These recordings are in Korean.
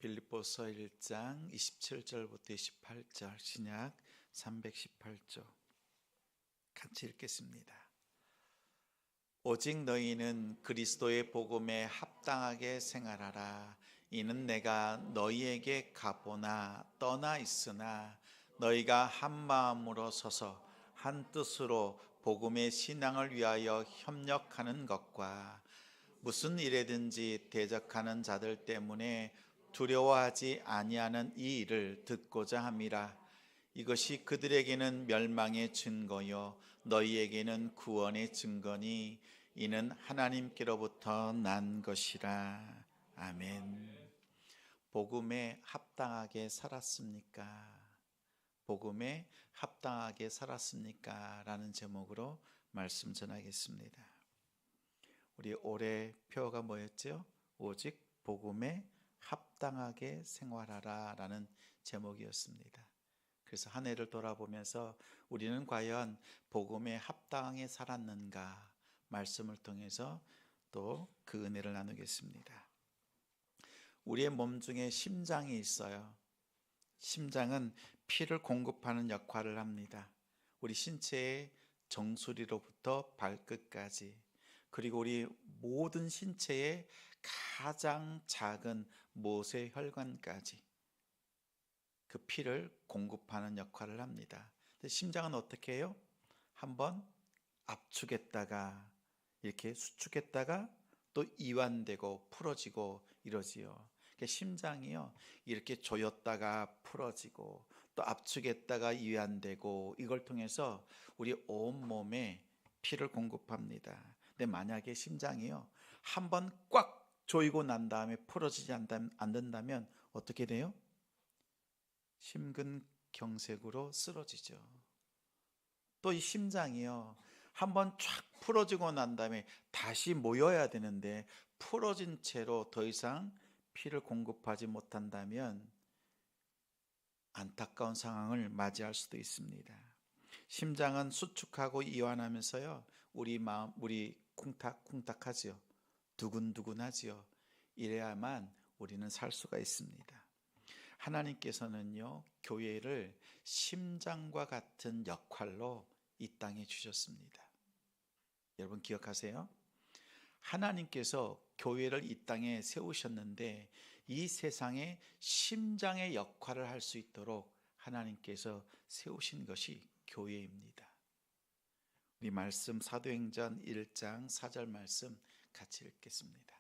빌립보서 1장 27절부터 28절 신약 318조 같이 읽겠습니다. 오직 너희는 그리스도의 복음에 합당하게 생활하라. 이는 내가 너희에게 가보나 떠나 있으나 너희가 한 마음으로 서서 한 뜻으로 복음의 신앙을 위하여 협력하는 것과 무슨 일에든지 대적하는 자들 때문에 두려워하지 아니하는 이 일을 듣고자 함이라. 이것이 그들에게는 멸망의 증거요 너희에게는 구원의 증거니 이는 하나님께로부터 난 것이라. 아멘. 복음에 합당하게 살았습니까? 복음에 합당하게 살았습니까? 라는 제목으로 말씀 전하겠습니다. 우리 올해 표어가 뭐였죠? 오직 복음에 합당하게 생활하라 라는 제목이었습니다. 그래서 한 해를 돌아보면서 우리는 과연 복음에 합당하게 살았는가 말씀을 통해서 또 그 은혜를 나누겠습니다. 우리의 몸 중에 심장이 있어요. 심장은 피를 공급하는 역할을 합니다. 우리 신체의 정수리로부터 발끝까지, 그리고 우리 모든 신체의 가장 작은 모세혈관까지 그 피를 공급하는 역할을 합니다. 근데 심장은 어떻게 해요? 한번 압축했다가 이렇게 수축했다가 또 이완되고 풀어지고 이러지요. 그러니까 심장이요 이렇게 조였다가 풀어지고 또 압축했다가 이완되고 이걸 통해서 우리 온 몸에 피를 공급합니다. 근데 만약에 심장이요 한번 꽉 조이고 난 다음에 풀어지지 않는다면 어떻게 돼요? 심근경색으로 쓰러지죠. 또 이 심장이요 한번 쫙 풀어지고 난 다음에 다시 모여야 되는데 풀어진 채로 더 이상 피를 공급하지 못한다면 안타까운 상황을 맞이할 수도 있습니다. 심장은 수축하고 이완하면서요 우리 마음, 우리 쿵탁쿵탁하지요. 두근두근하지요. 이래야만 우리는 살 수가 있습니다. 하나님께서는요 교회를 심장과 같은 역할로 이 땅에 주셨습니다. 여러분 기억하세요? 하나님께서 교회를 이 땅에 세우셨는데 이 세상에 심장의 역할을 할 수 있도록 하나님께서 세우신 것이 교회입니다. 우리 말씀 사도행전 1장 4절 말씀 같이 읽겠습니다.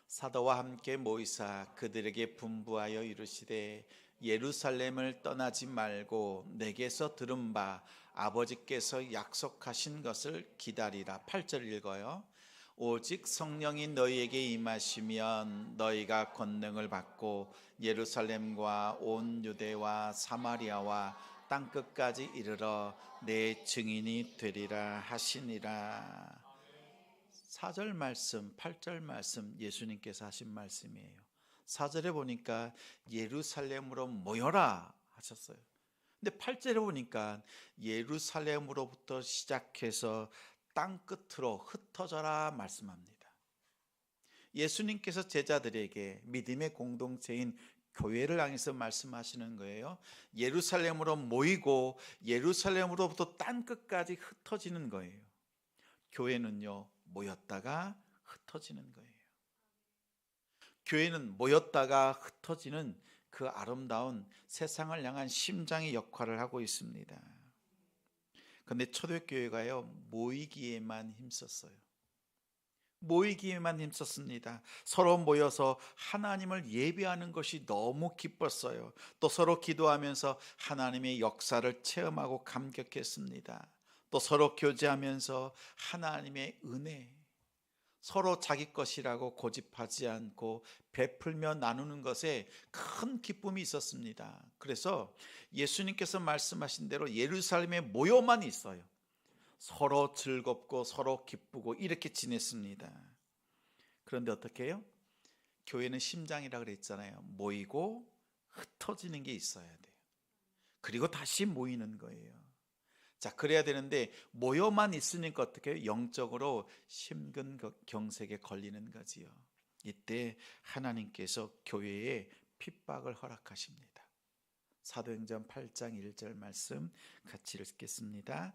사도와 함께 모이사 그들에게 분부하여 이르시되 예루살렘을 떠나지 말고 내게서 들은 바 아버지께서 약속하신 것을 기다리라. 8절 읽어요. 오직 성령이 너희에게 임하시면 너희가 권능을 받고 예루살렘과 온 유대와 사마리아와 땅끝까지 이르러 내 증인이 되리라 하시니라. 4절 말씀, 8절 말씀 예수님께서 하신 말씀이에요. 4절에 보니까 예루살렘으로 모여라 하셨어요. 근데 8절에 보니까 예루살렘으로부터 시작해서 땅끝으로 흩어져라 말씀합니다. 예수님께서 제자들에게 믿음의 공동체인 교회를 향해서 말씀하시는 거예요. 예루살렘으로 모이고 예루살렘으로부터 땅끝까지 흩어지는 거예요. 교회는요 모였다가 흩어지는 거예요. 교회는 모였다가 흩어지는 그 아름다운 세상을 향한 심장의 역할을 하고 있습니다. 그런데 초대교회가요 모이기에만 힘썼어요. 모이기에만 힘썼습니다. 서로 모여서 하나님을 예배하는 것이 너무 기뻤어요. 또 서로 기도하면서 하나님의 역사를 체험하고 감격했습니다. 또 서로 교제하면서 하나님의 은혜, 서로 자기 것이라고 고집하지 않고 베풀며 나누는 것에 큰 기쁨이 있었습니다. 그래서 예수님께서 말씀하신 대로 예루살렘에 모여만 있어요. 서로 즐겁고 서로 기쁘고 이렇게 지냈습니다. 그런데 어떻게 해요? 교회는 심장이라 그랬잖아요. 모이고 흩어지는 게 있어야 돼요. 그리고 다시 모이는 거예요. 자, 그래야 되는데 모여만 있으니까 어떻게 해요? 영적으로 심근경색에 걸리는 거지요. 이때 하나님께서 교회에 핍박을 허락하십니다. 사도행전 8장 1절 말씀 같이 읽겠습니다.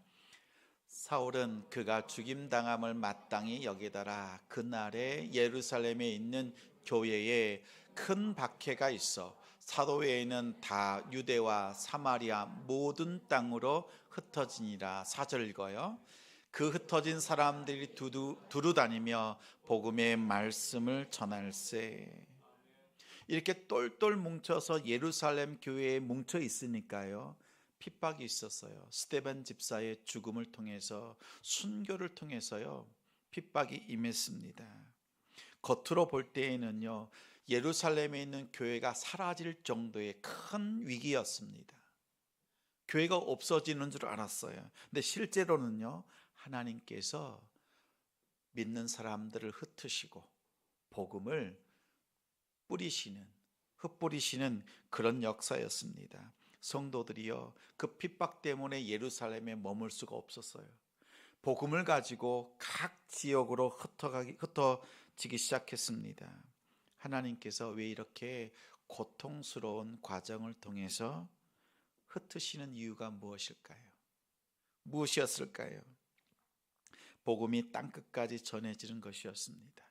사울은 그가 죽임당함을 마땅히 여기다라 그날에 예루살렘에 있는 교회에 큰 박해가 있어 사도 외에는 다 유대와 사마리아 모든 땅으로 흩어지니라. 4절 읽어요. 그 흩어진 사람들이 두루 다니며 복음의 말씀을 전할세. 이렇게 똘똘 뭉쳐서 예루살렘 교회에 뭉쳐 있으니까요, 핍박이 있었어요. 스데반 집사의 죽음을 통해서, 순교를 통해서요, 핍박이 임했습니다. 겉으로 볼 때에는요, 예루살렘에 있는 교회가 사라질 정도의 큰 위기였습니다. 교회가 없어지는 줄 알았어요. 근데 실제로는요, 하나님께서 믿는 사람들을 흩으시고 복음을 흩뿌리시는 그런 역사였습니다. 성도들이요, 그 핍박 때문에 예루살렘에 머물 수가 없었어요. 복음을 가지고 각 지역으로 흩어지기 시작했습니다. 하나님께서 왜 이렇게 고통스러운 과정을 통해서 흩으시는 이유가 무엇일까요? 무엇이었을까요? 복음이 땅끝까지 전해지는 것이었습니다.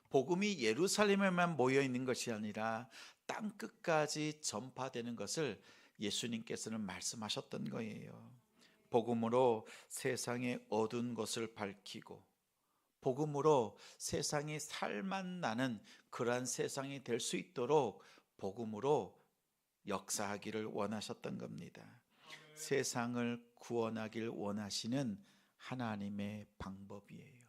복음이 예루살렘에만 모여 있는 것이 아니라 땅끝까지 전파되는 것을 예수님께서는 말씀하셨던 거예요. 복음으로 세상의 어두운 것을 밝히고 복음으로 세상이 살맛 나는 그러한 세상이 될 수 있도록 복음으로 역사하기를 원하셨던 겁니다. 세상을 구원하길 원하시는 하나님의 방법이에요.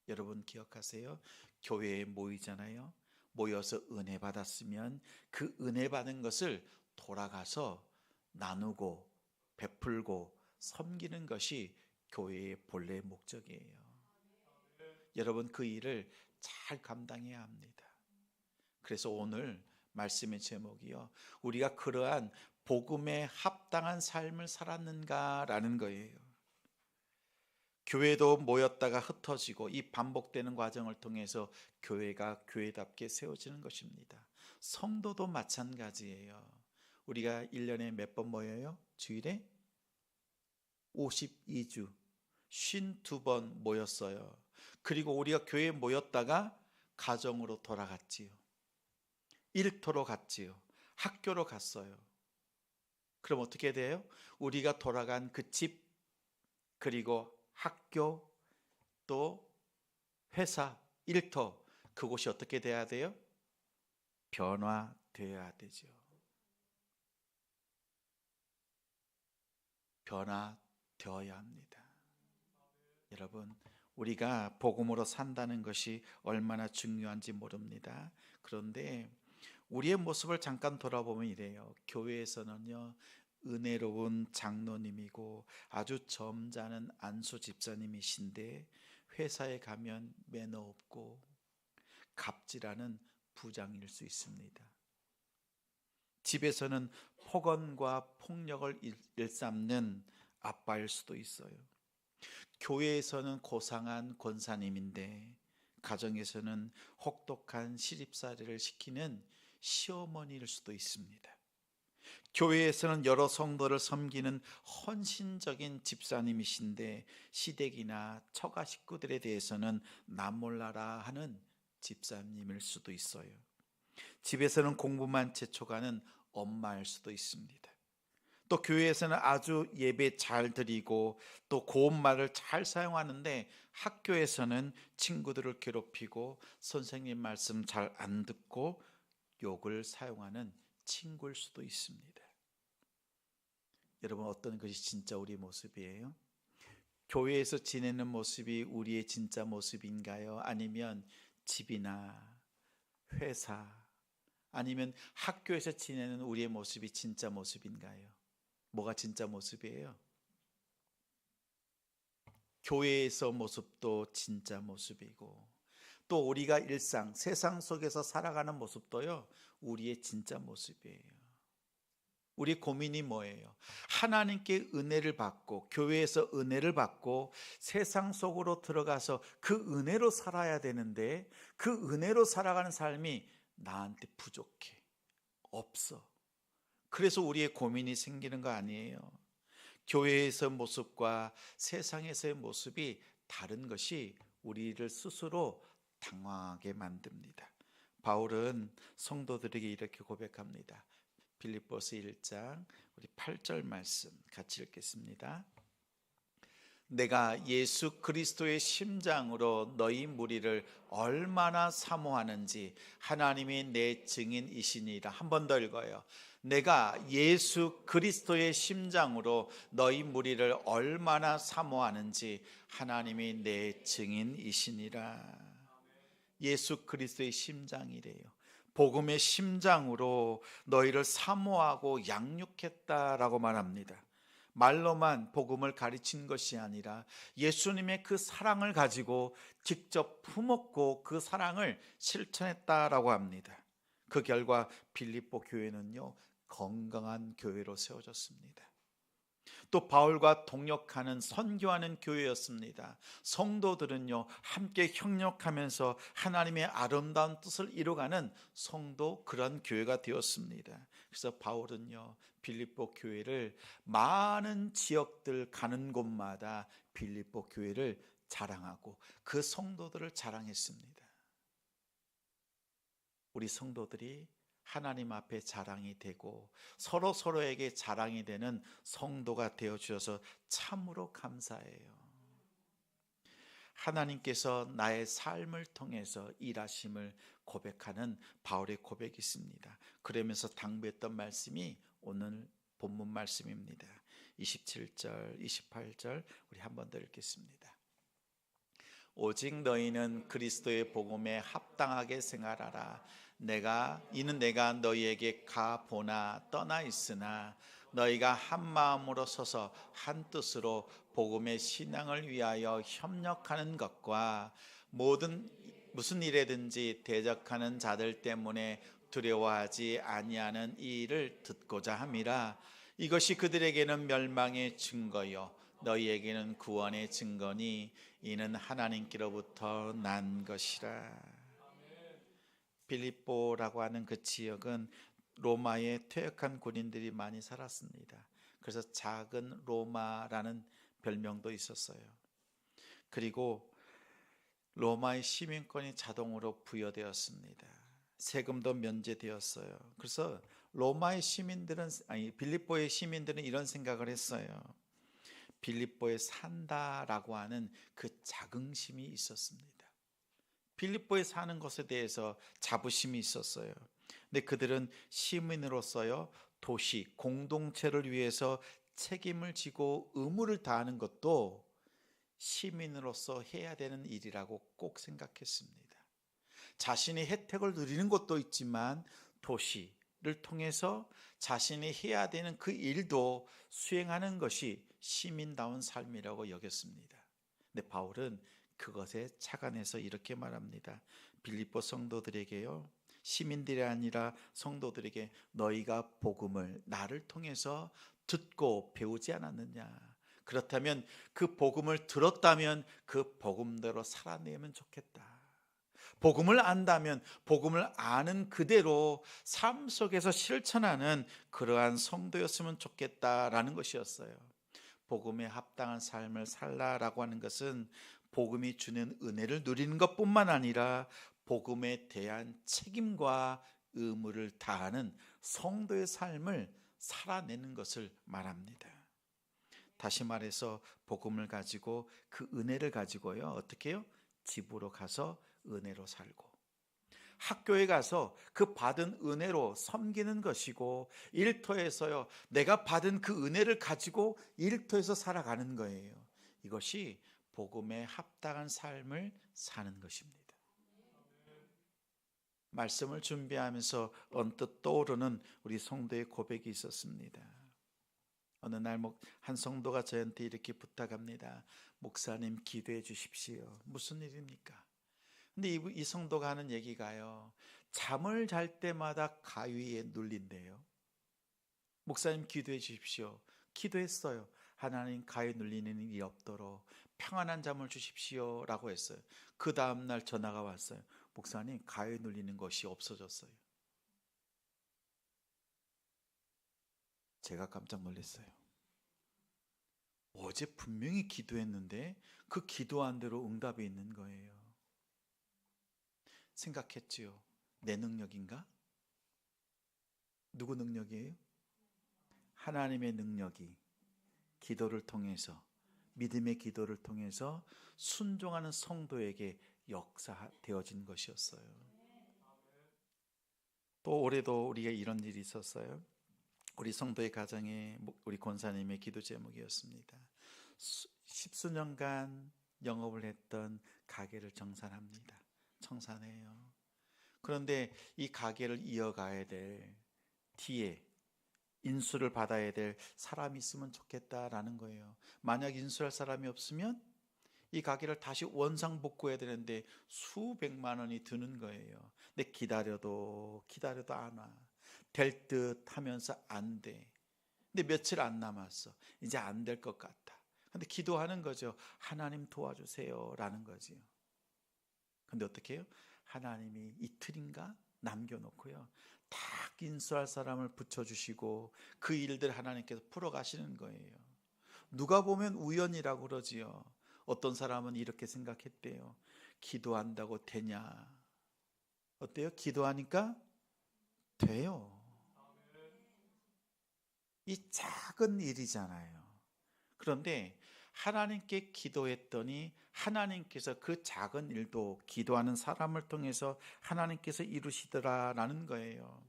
여러분 기억하세요? 교회에 모이잖아요. 모여서 은혜 받았으면 그 은혜 받은 것을 돌아가서 나누고 베풀고 섬기는 것이 교회의 본래 목적이에요. 여러분 그 일을 잘 감당해야 합니다. 그래서 오늘 말씀의 제목이요, 우리가 그러한 복음에 합당한 삶을 살았는가라는 거예요. 교회도 모였다가 흩어지고 이 반복되는 과정을 통해서 교회가 교회답게 세워지는 것입니다. 성도도 마찬가지예요. 우리가 1년에 몇 번 모여요? 주일에 52주 52번 모였어요. 그리고 우리가 교회에 모였다가 가정으로 돌아갔지요. 일터로 갔지요. 학교로 갔어요. 그럼 어떻게 돼요? 우리가 돌아간 그 집, 그리고 학교, 또 회사, 일터, 그곳이 어떻게 돼야 돼요? 변화되어야 되죠. 변화되어야 합니다. 여러분, 우리가 복음으로 산다는 것이 얼마나 중요한지 모릅니다. 그런데 우리의 모습을 잠깐 돌아보면 이래요. 교회에서는요, 은혜로운 장로님이고 아주 점잖은 안수 집사님이신데 회사에 가면 매너 없고 갑질하는 부장일 수 있습니다. 집에서는 폭언과 폭력을 일삼는 아빠일 수도 있어요. 교회에서는 고상한 권사님인데 가정에서는 혹독한 시집살이를 시키는 시어머니일 수도 있습니다. 교회에서는 여러 성도를 섬기는 헌신적인 집사님이신데 시댁이나 처가 식구들에 대해서는 남 몰라라 하는 집사님일 수도 있어요. 집에서는 공부만 재촉하는 엄마일 수도 있습니다. 또 교회에서는 아주 예배 잘 드리고 또 고운 말을 잘 사용하는데 학교에서는 친구들을 괴롭히고 선생님 말씀 잘 안 듣고 욕을 사용하는 친구일 수도 있습니다. 여러분 어떤 것이 진짜 우리 모습이에요? 교회에서 지내는 모습이 우리의 진짜 모습인가요? 아니면 집이나 회사 아니면 학교에서 지내는 우리의 모습이 진짜 모습인가요? 뭐가 진짜 모습이에요? 교회에서 모습도 진짜 모습이고 또 우리가 일상 세상 속에서 살아가는 모습도요 우리의 진짜 모습이에요. 우리 고민이 뭐예요? 하나님께 은혜를 받고 교회에서 은혜를 받고 세상 속으로 들어가서 그 은혜로 살아야 되는데 그 은혜로 살아가는 삶이 나한테 부족해. 없어. 그래서 우리의 고민이 생기는 거 아니에요. 교회에서 모습과 세상에서의 모습이 다른 것이 우리를 스스로 당황하게 만듭니다. 바울은 성도들에게 이렇게 고백합니다. 빌립보서 1장 우리 8절 말씀 같이 읽겠습니다. 내가 예수 그리스도의 심장으로 너희 무리를 얼마나 사모하는지 하나님이 내 증인이시니라. 한 번 더 읽어요. 내가 예수 그리스도의 심장으로 너희 무리를 얼마나 사모하는지 하나님이 내 증인이시니라. 예수 그리스도의 심장이래요. 복음의 심장으로 너희를 사모하고 양육했다라고 말합니다. 말로만 복음을 가르친 것이 아니라 예수님의 그 사랑을 가지고 직접 품었고 그 사랑을 실천했다라고 합니다. 그 결과 빌립보 교회는요, 건강한 교회로 세워졌습니다. 또 바울과 동역하는 선교하는 교회였습니다. 성도들은요, 함께 협력하면서 하나님의 아름다운 뜻을 이루어가는 성도, 그런 교회가 되었습니다. 그래서 바울은요, 빌립보 교회를 많은 지역들 가는 곳마다 빌립보 교회를 자랑하고 그 성도들을 자랑했습니다. 우리 성도들이 하나님 앞에 자랑이 되고 서로에게 자랑이 되는 성도가 되어 주셔서 참으로 감사해요. 하나님께서 나의 삶을 통해서 일하심을 고백하는 바울의 고백이 있습니다. 그러면서 당부했던 말씀이 오늘 본문 말씀입니다. 27절, 28절 우리 한 번 더 읽겠습니다. 오직 너희는 그리스도의 복음에 합당하게 생활하라. 이는 내가 너희에게 가보나 떠나 있으나 너희가 한 마음으로 서서 한 뜻으로 복음의 신앙을 위하여 협력하는 것과 무슨 일에든지 대적하는 자들 때문에 두려워하지 아니하는 이 일을 듣고자 함이라. 이것이 그들에게는 멸망의 증거요 너희에게는 구원의 증거니 이는 하나님께로부터 난 것이라. 빌립보라고 하는 그 지역은 로마의 퇴역한 군인들이 많이 살았습니다. 그래서 작은 로마라는 별명도 있었어요. 그리고 로마의 시민권이 자동으로 부여되었습니다. 세금도 면제되었어요. 그래서 빌립보의 시민들은 이런 생각을 했어요. 빌립보에 산다라고 하는 그 자긍심이 있었습니다. 빌립보에 사는 것에 대해서 자부심이 있었어요. 근데 그들은 시민으로서요, 도시, 공동체를 위해서 책임을 지고 의무를 다하는 것도 시민으로서 해야 되는 일이라고 꼭 생각했습니다. 자신이 혜택을 누리는 것도 있지만 도시를 통해서 자신이 해야 되는 그 일도 수행하는 것이 시민다운 삶이라고 여겼습니다. 근데 바울은 그것에 착안해서 이렇게 말합니다. 빌립보 성도들에게요, 시민들이 아니라 성도들에게 너희가 복음을 나를 통해서 듣고 배우지 않았느냐. 그렇다면 그 복음을 들었다면 그 복음대로 살아내면 좋겠다. 복음을 안다면 복음을 아는 그대로 삶 속에서 실천하는 그러한 성도였으면 좋겠다라는 것이었어요. 복음에 합당한 삶을 살라라고 하는 것은 복음이 주는 은혜를 누리는 것뿐만 아니라 복음에 대한 책임과 의무를 다하는 성도의 삶을 살아내는 것을 말합니다. 다시 말해서 복음을 가지고 그 은혜를 가지고요, 어떻게 해요? 집으로 가서 은혜로 살고, 학교에 가서 그 받은 은혜로 섬기는 것이고, 일터에서요, 내가 받은 그 은혜를 가지고 일터에서 살아가는 거예요. 이것이 복음에 합당한 삶을 사는 것입니다. 말씀을 준비하면서 언뜻 떠오르는 우리 성도의 고백이 있었습니다. 어느 날 한 성도가 저한테 이렇게 부탁합니다. 목사님, 기도해 주십시오. 무슨 일입니까? 근데 이 성도가 하는 얘기가요, 잠을 잘 때마다 가위에 눌린대요. 목사님 기도해 주십시오. 기도했어요. 하나님 가에 눌리는 일이 없도록 평안한 잠을 주십시오 라고 했어요. 그 다음날 전화가 왔어요. 목사님 가에 눌리는 것이 없어졌어요. 제가 깜짝 놀랐어요. 어제 분명히 기도했는데 그 기도한 대로 응답이 있는 거예요. 생각했지요. 내 능력인가? 누구 능력이에요? 하나님의 능력이 기도를 통해서, 믿음의 기도를 통해서 순종하는 성도에게 역사되어진 것이었어요. 또 올해도 우리가 이런 일이 있었어요. 우리 성도의 가정에 우리 권사님의 기도 제목이었습니다. 십수년간 영업을 했던 가게를 정산합니다. 청산해요. 그런데 이 가게를 이어가야 될 뒤에 인수를 받아야 될 사람이 있으면 좋겠다라는 거예요. 만약 인수할 사람이 없으면 이 가게를 다시 원상복구해야 되는데 수백만 원이 드는 거예요. 근데 기다려도 안 와. 될 듯 하면서 안 돼. 근데 며칠 안 남았어. 이제 안 될 것 같다. 근데 기도하는 거죠. 하나님 도와주세요 라는 거지요. 근데 어떻게 해요? 하나님이 이틀인가 남겨놓고요. 딱 인수할 사람을 붙여주시고 그 일들 하나님께서 풀어가시는 거예요. 누가 보면 우연이라고 그러지요. 어떤 사람은 이렇게 생각했대요. 기도한다고 되냐? 어때요? 기도하니까 돼요. 이 작은 일이잖아요. 그런데 하나님께 기도했더니 하나님께서 그 작은 일도 기도하는 사람을 통해서 하나님께서 이루시더라라는 거예요.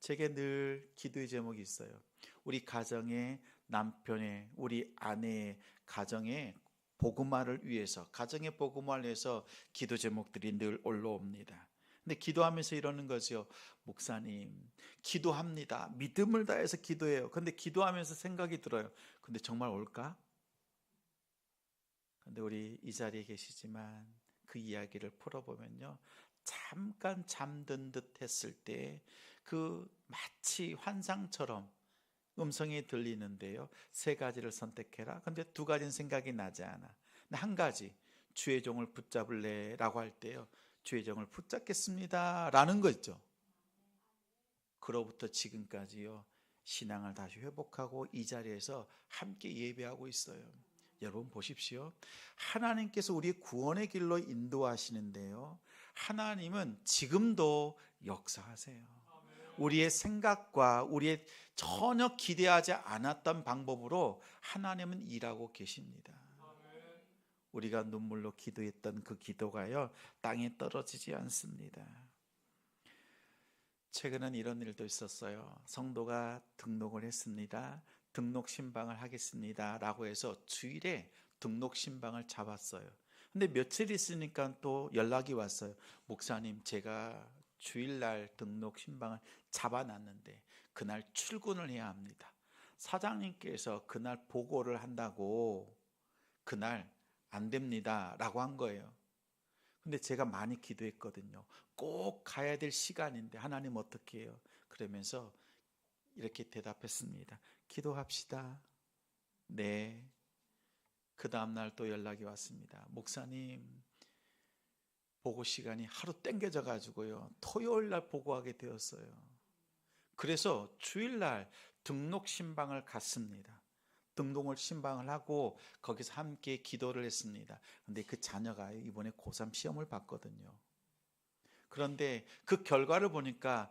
제게 늘 기도의 제목이 있어요. 우리 가정의 남편의, 우리 아내의 가정의 복음화를 위해서, 가정의 복음화를 위해서 기도 제목들이 늘 올라옵니다. 근데 기도하면서 이러는 거죠. 목사님, 기도합니다. 믿음을 다해서 기도해요. 근데 기도하면서 생각이 들어요. 근데 정말 올까? 근데 우리 이 자리에 계시지만 그 이야기를 풀어보면요. 잠깐 잠든 듯 했을 때 그 마치 환상처럼 음성이 들리는데요. 세 가지를 선택해라. 근데 두 가지는 생각이 나지 않아. 근데 한 가지, 주의 종을 붙잡을래 라고 할 때요. 주의 종을 붙잡겠습니다 라는 거 있죠. 그로부터 지금까지요. 신앙을 다시 회복하고 이 자리에서 함께 예배하고 있어요. 여러분 보십시오. 하나님께서 우리 구원의 길로 인도하시는데요. 하나님은 지금도 역사하세요. 우리의 생각과 우리의 전혀 기대하지 않았던 방법으로 하나님은 일하고 계십니다. 우리가 눈물로 기도했던 그 기도가요, 땅에 떨어지지 않습니다. 최근엔 이런 일도 있었어요. 성도가 등록을 했습니다. 등록 신방을 하겠습니다 라고 해서 주일에 등록 신방을 잡았어요. 근데 며칠 있으니까 또 연락이 왔어요. 목사님, 제가 주일날 등록 신방을 잡아놨는데 그날 출근을 해야 합니다. 사장님께서 그날 보고를 한다고 그날 안 됩니다 라고 한 거예요. 근데 제가 많이 기도했거든요. 꼭 가야 될 시간인데 하나님 어떻게 해요? 그러면서 이렇게 대답했습니다. 기도합시다. 네. 그 다음날 또 연락이 왔습니다. 목사님, 보고 시간이 하루 땡겨져 가지고요. 토요일날 보고하게 되었어요. 그래서 주일날 등록 신방을 갔습니다. 등록을 신방을 하고 거기서 함께 기도를 했습니다. 근데 그 자녀가 이번에 고3 시험을 봤거든요. 그런데 그 결과를 보니까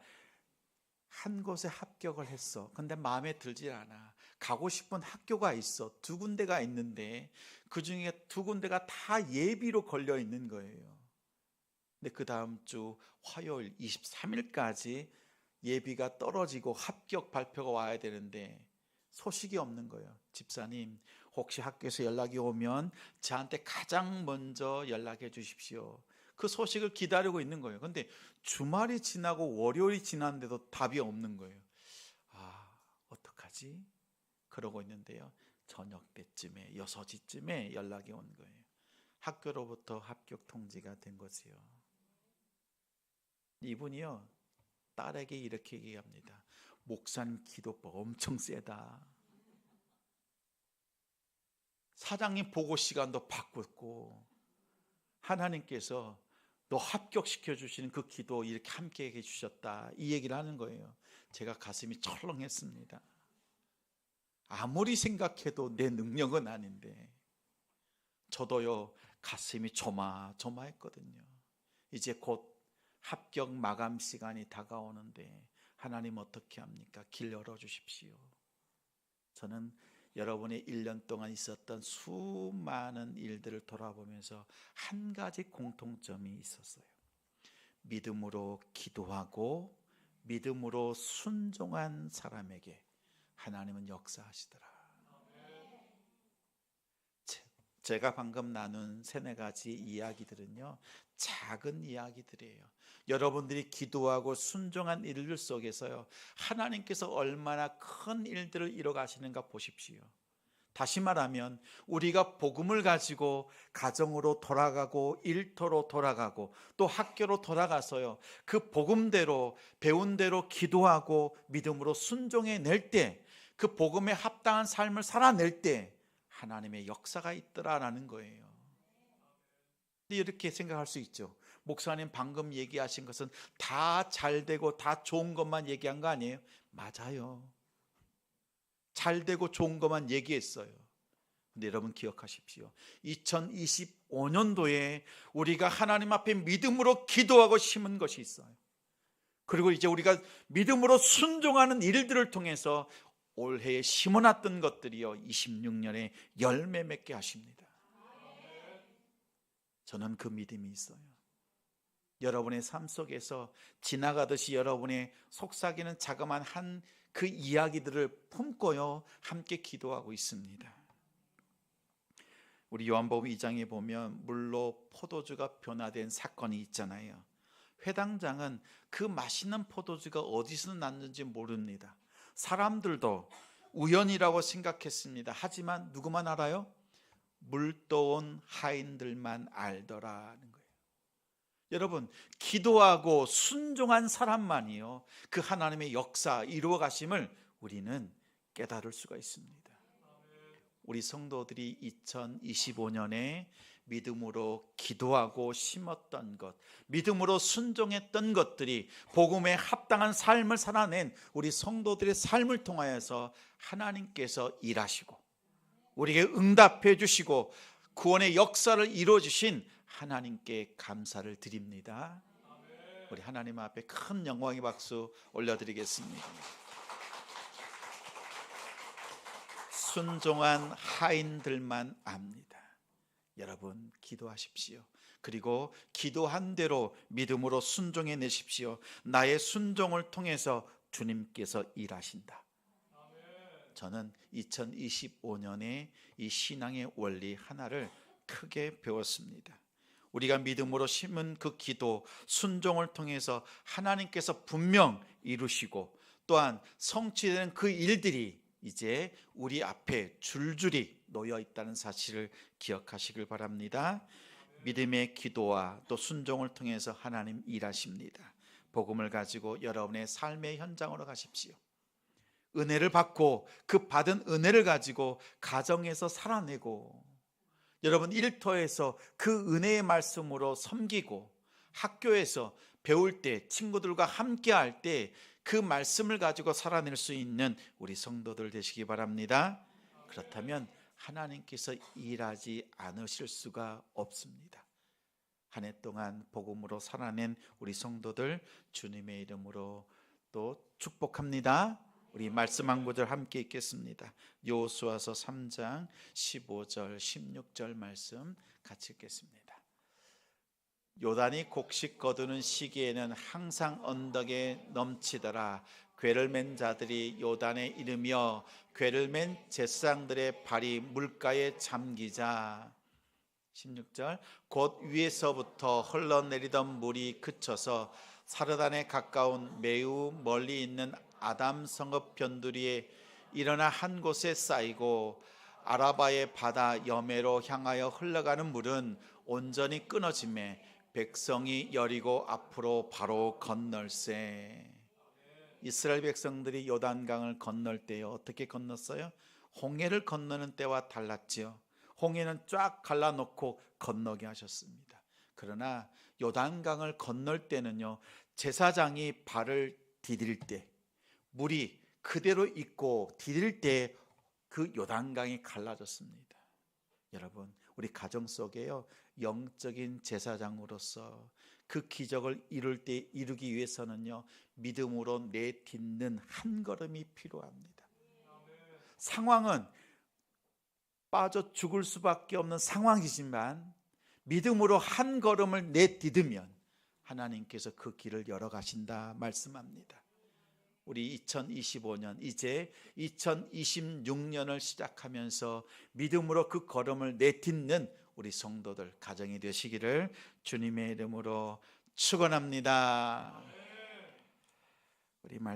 한 곳에 합격을 했어. 근데 마음에 들질 않아. 가고 싶은 학교가 있어. 두 군데가 있는데 그 중에 두 군데가 다 예비로 걸려 있는 거예요. 근데 그 다음 주 화요일 23일까지 예비가 떨어지고 합격 발표가 와야 되는데 소식이 없는 거예요. 집사님, 혹시 학교에서 연락이 오면 저한테 가장 먼저 연락해 주십시오. 그 소식을 기다리고 있는 거예요. 근데 주말이 지나고 월요일이 지났는데도 답이 없는 거예요. 아, 어떡하지? 그러고 있는데요. 저녁 때쯤에 6시쯤에 연락이 온 거예요. 학교로부터 합격 통지가 된 거지요. 이분이요, 딸에게 이렇게 얘기합니다. 목사님 기도법 엄청 세다. 사장님 보고 시간도 바꿨고 하나님께서 너 합격시켜 주시는 그 기도 이렇게 함께 해 주셨다, 이 얘기를 하는 거예요. 제가 가슴이 철렁했습니다. 아무리 생각해도 내 능력은 아닌데 저도요 가슴이 조마조마했거든요. 이제 곧 합격 마감 시간이 다가오는데 하나님 어떻게 합니까? 길 열어주십시오. 저는 여러분의 1년 동안 있었던 수많은 일들을 돌아보면서 한 가지 공통점이 있었어요. 믿음으로 기도하고 믿음으로 순종한 사람에게 하나님은 역사하시더라. 제가 방금 나눈 세네 가지 이야기들은요, 작은 이야기들이에요. 여러분들이 기도하고 순종한 일들 속에서요, 하나님께서 얼마나 큰 일들을 이뤄가시는가 보십시오. 다시 말하면 우리가 복음을 가지고 가정으로 돌아가고 일터로 돌아가고 또 학교로 돌아가서요, 그 복음대로 배운 대로 기도하고 믿음으로 순종해 낼 때, 그 복음에 합당한 삶을 살아낼 때 하나님의 역사가 있더라라는 거예요. 이렇게 생각할 수 있죠. 목사님 방금 얘기하신 것은 다 잘되고 다 좋은 것만 얘기한 거 아니에요? 맞아요. 잘되고 좋은 것만 얘기했어요. 근데 여러분 기억하십시오. 2025년도에 우리가 하나님 앞에 믿음으로 기도하고 심은 것이 있어요. 그리고 이제 우리가 믿음으로 순종하는 일들을 통해서 올해에 심어놨던 것들이요 26년에 열매 맺게 하십니다. 저는 그 믿음이 있어요. 여러분의 삶 속에서 지나가듯이 여러분의 속삭이는 자그마한 한 그 이야기들을 품고요 함께 기도하고 있습니다. 우리 요한복음 2장에 보면 물로 포도주가 변화된 사건이 있잖아요. 회당장은 그 맛있는 포도주가 어디서 났는지 모릅니다. 사람들도 우연이라고 생각했습니다. 하지만 누구만 알아요? 물떠온 하인들만 알더라는 거예요. 여러분, 기도하고 순종한 사람만이요 그 하나님의 역사 이루어 가심을 우리는 깨달을 수가 있습니다. 우리 성도들이 2025년에 믿음으로 기도하고 심었던 것, 믿음으로 순종했던 것들이 복음에 합당한 삶을 살아낸 우리 성도들의 삶을 통하여서 하나님께서 일하시고 우리에게 응답해 주시고 구원의 역사를 이루어 주신 하나님께 감사를 드립니다. 우리 하나님 앞에 큰 영광의 박수 올려드리겠습니다. 순종한 하인들만 압니다. 여러분 기도하십시오. 그리고 기도한 대로 믿음으로 순종해 내십시오. 나의 순종을 통해서 주님께서 일하신다. 저는 2025년에 이 신앙의 원리 하나를 크게 배웠습니다. 우리가 믿음으로 심은 그 기도, 순종을 통해서 하나님께서 분명 이루시고 또한 성취되는 그 일들이 이제 우리 앞에 줄줄이 놓여 있다는 사실을 기억하시길 바랍니다. 믿음의 기도와 또 순종을 통해서 하나님 일하십니다. 복음을 가지고 여러분의 삶의 현장으로 가십시오. 은혜를 받고 그 받은 은혜를 가지고 가정에서 살아내고 여러분 일터에서 그 은혜의 말씀으로 섬기고 학교에서 배울 때 친구들과 함께 할 때 그 말씀을 가지고 살아낼 수 있는 우리 성도들 되시기 바랍니다. 그렇다면 하나님께서 일하지 않으실 수가 없습니다. 한 해 동안 복음으로 살아낸 우리 성도들 주님의 이름으로 또 축복합니다. 우리 말씀 한 구절 함께 읽겠습니다. 여호수아서 3장 15절 16절 말씀 같이 읽겠습니다. 요단이 곡식 거두는 시기에는 항상 언덕에 넘치더라. 궤를 맨 자들이 요단에 이르며 궤를 맨 제사장들의 발이 물가에 잠기자. 16절 곧 위에서부터 흘러내리던 물이 그쳐서 사르단에 가까운 매우 멀리 있는 아담 성읍 변두리에 일어나 한 곳에 쌓이고 아라바의 바다 여매로 향하여 흘러가는 물은 온전히 끊어지매 백성이 여리고 앞으로 바로 건널세. 이스라엘 백성들이 요단강을 건널 때에 어떻게 건넜어요? 홍해를 건너는 때와 달랐지요. 홍해는 쫙 갈라놓고 건너게 하셨습니다. 그러나 요단강을 건널 때는요, 제사장이 발을 디딜 때, 물이 그대로 있고 디딜 때 그 요단강이 갈라졌습니다. 여러분, 우리 가정 속에요, 영적인 제사장으로서 그 기적을 이루기 위해서는요, 믿음으로 내딛는 한 걸음이 필요합니다. 상황은 빠져 죽을 수밖에 없는 상황이지만 믿음으로 한 걸음을 내딛으면 하나님께서 그 길을 열어가신다 말씀합니다. 우리 2025년, 이제 2026년을 시작하면서 믿음으로 그 걸음을 내딛는 우리 성도들 가정이 되시기를 주님의 이름으로 축원합니다. 우리